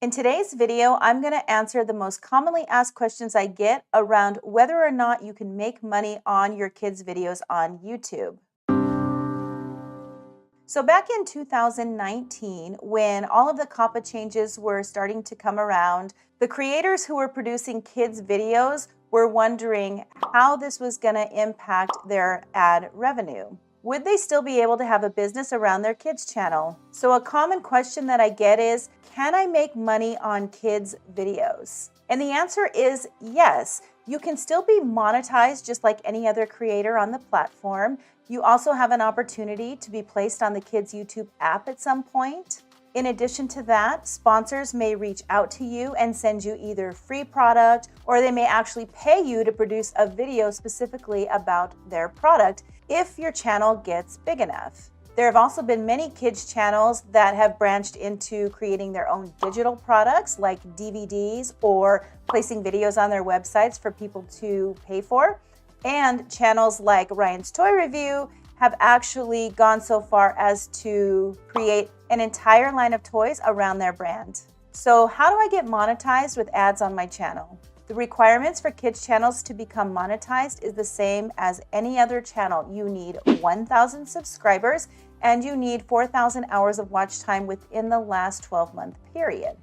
In today's video, I'm going to answer the most commonly asked questions I get around whether or not you can make money on your kids' videos on YouTube. So back in 2019, when all of the COPPA changes were starting to come around, the creators who were producing kids' videos were wondering how this was going to impact their ad revenue. Would they still be able to have a business around their kids' channel? So a common question that I get is, can I make money on kids' videos? And the answer is yes. You can still be monetized just like any other creator on the platform. You also have an opportunity to be placed on the kids' YouTube app at some point. In addition to that, sponsors may reach out to you and send you either free product, or they may actually pay you to produce a video specifically about their product if your channel gets big enough. There have also been many kids channels that have branched into creating their own digital products like DVDs or placing videos on their websites for people to pay for. And channels like Ryan's Toy Review have actually gone so far as to create an entire line of toys around their brand. So how do I get monetized with ads on my channel? The requirements for kids channels to become monetized is the same as any other channel. You need 1,000 subscribers and you need 4,000 hours of watch time within the last 12-month period.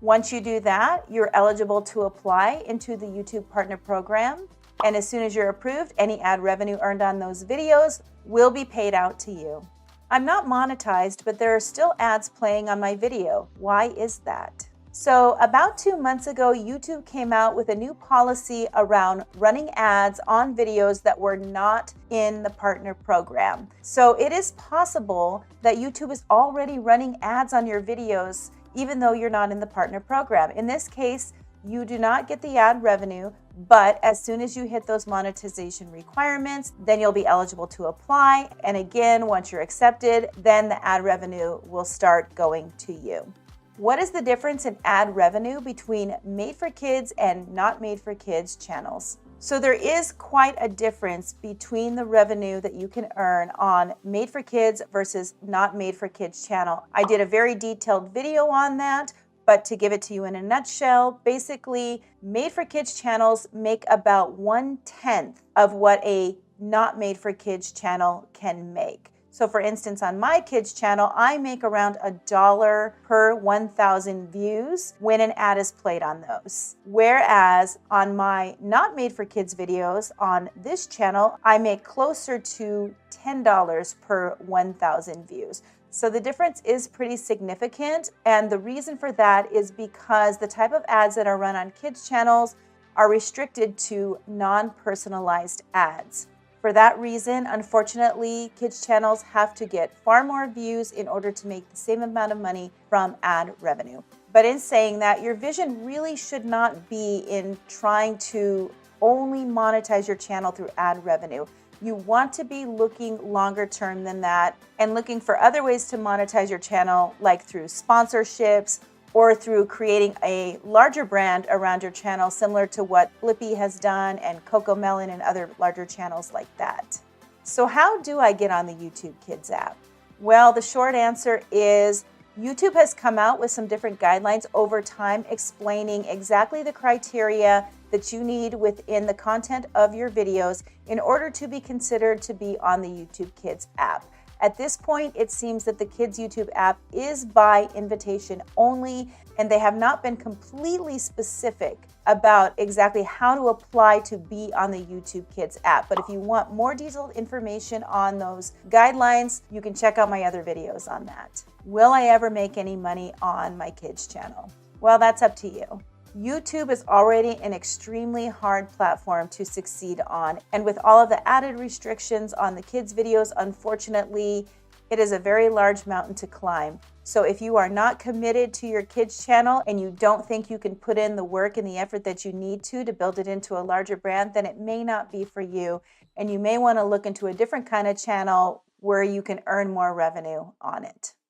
Once you do that, you're eligible to apply into the YouTube Partner Program. And as soon as you're approved, any ad revenue earned on those videos will be paid out to you. I'm not monetized, but there are still ads playing on my video. Why is that? So about 2 months ago, YouTube came out with a new policy around running ads on videos that were not in the partner program. So it is possible that YouTube is already running ads on your videos, even though you're not in the partner program. In this case, you do not get the ad revenue, but as soon as you hit those monetization requirements, then you'll be eligible to apply. And again, once you're accepted, then the ad revenue will start going to you. What is the difference in ad revenue between made for kids and not made for kids channels? So there is quite a difference between the revenue that you can earn on made for kids versus not made for kids channel. I did a very detailed video on that, but to give it to you in a nutshell, basically made for kids channels make about 1/10 of what a not made for kids channel can make. So for instance, on my kids channel, I make around $1 per 1,000 views when an ad is played on those. Whereas on my not made for kids videos on this channel, I make closer to $10 per 1,000 views. So the difference is pretty significant. And the reason for that is because the type of ads that are run on kids channels are restricted to non-personalized ads. For that reason, unfortunately, kids channels have to get far more views in order to make the same amount of money from ad revenue. But in saying that, your vision really should not be in trying to only monetize your channel through ad revenue. You want to be looking longer term than that and looking for other ways to monetize your channel, like through sponsorships or through creating a larger brand around your channel, similar to what Blippi has done and Cocomelon and other larger channels like that. So how do I get on the YouTube Kids app? Well, the short answer is YouTube has come out with some different guidelines over time explaining exactly the criteria that you need within the content of your videos in order to be considered to be on the YouTube Kids app. At this point, it seems that the Kids YouTube app is by invitation only, and they have not been completely specific about exactly how to apply to be on the YouTube Kids app. But if you want more detailed information on those guidelines, you can check out my other videos on that. Will I ever make any money on my kids channel? Well, that's up to you. YouTube is already an extremely hard platform to succeed on, and with all of the added restrictions on the kids' videos, unfortunately, it is a very large mountain to climb. So if you are not committed to your kids' channel and you don't think you can put in the work and the effort that you need to build it into a larger brand, then it may not be for you, and you may want to look into a different kind of channel where you can earn more revenue on it.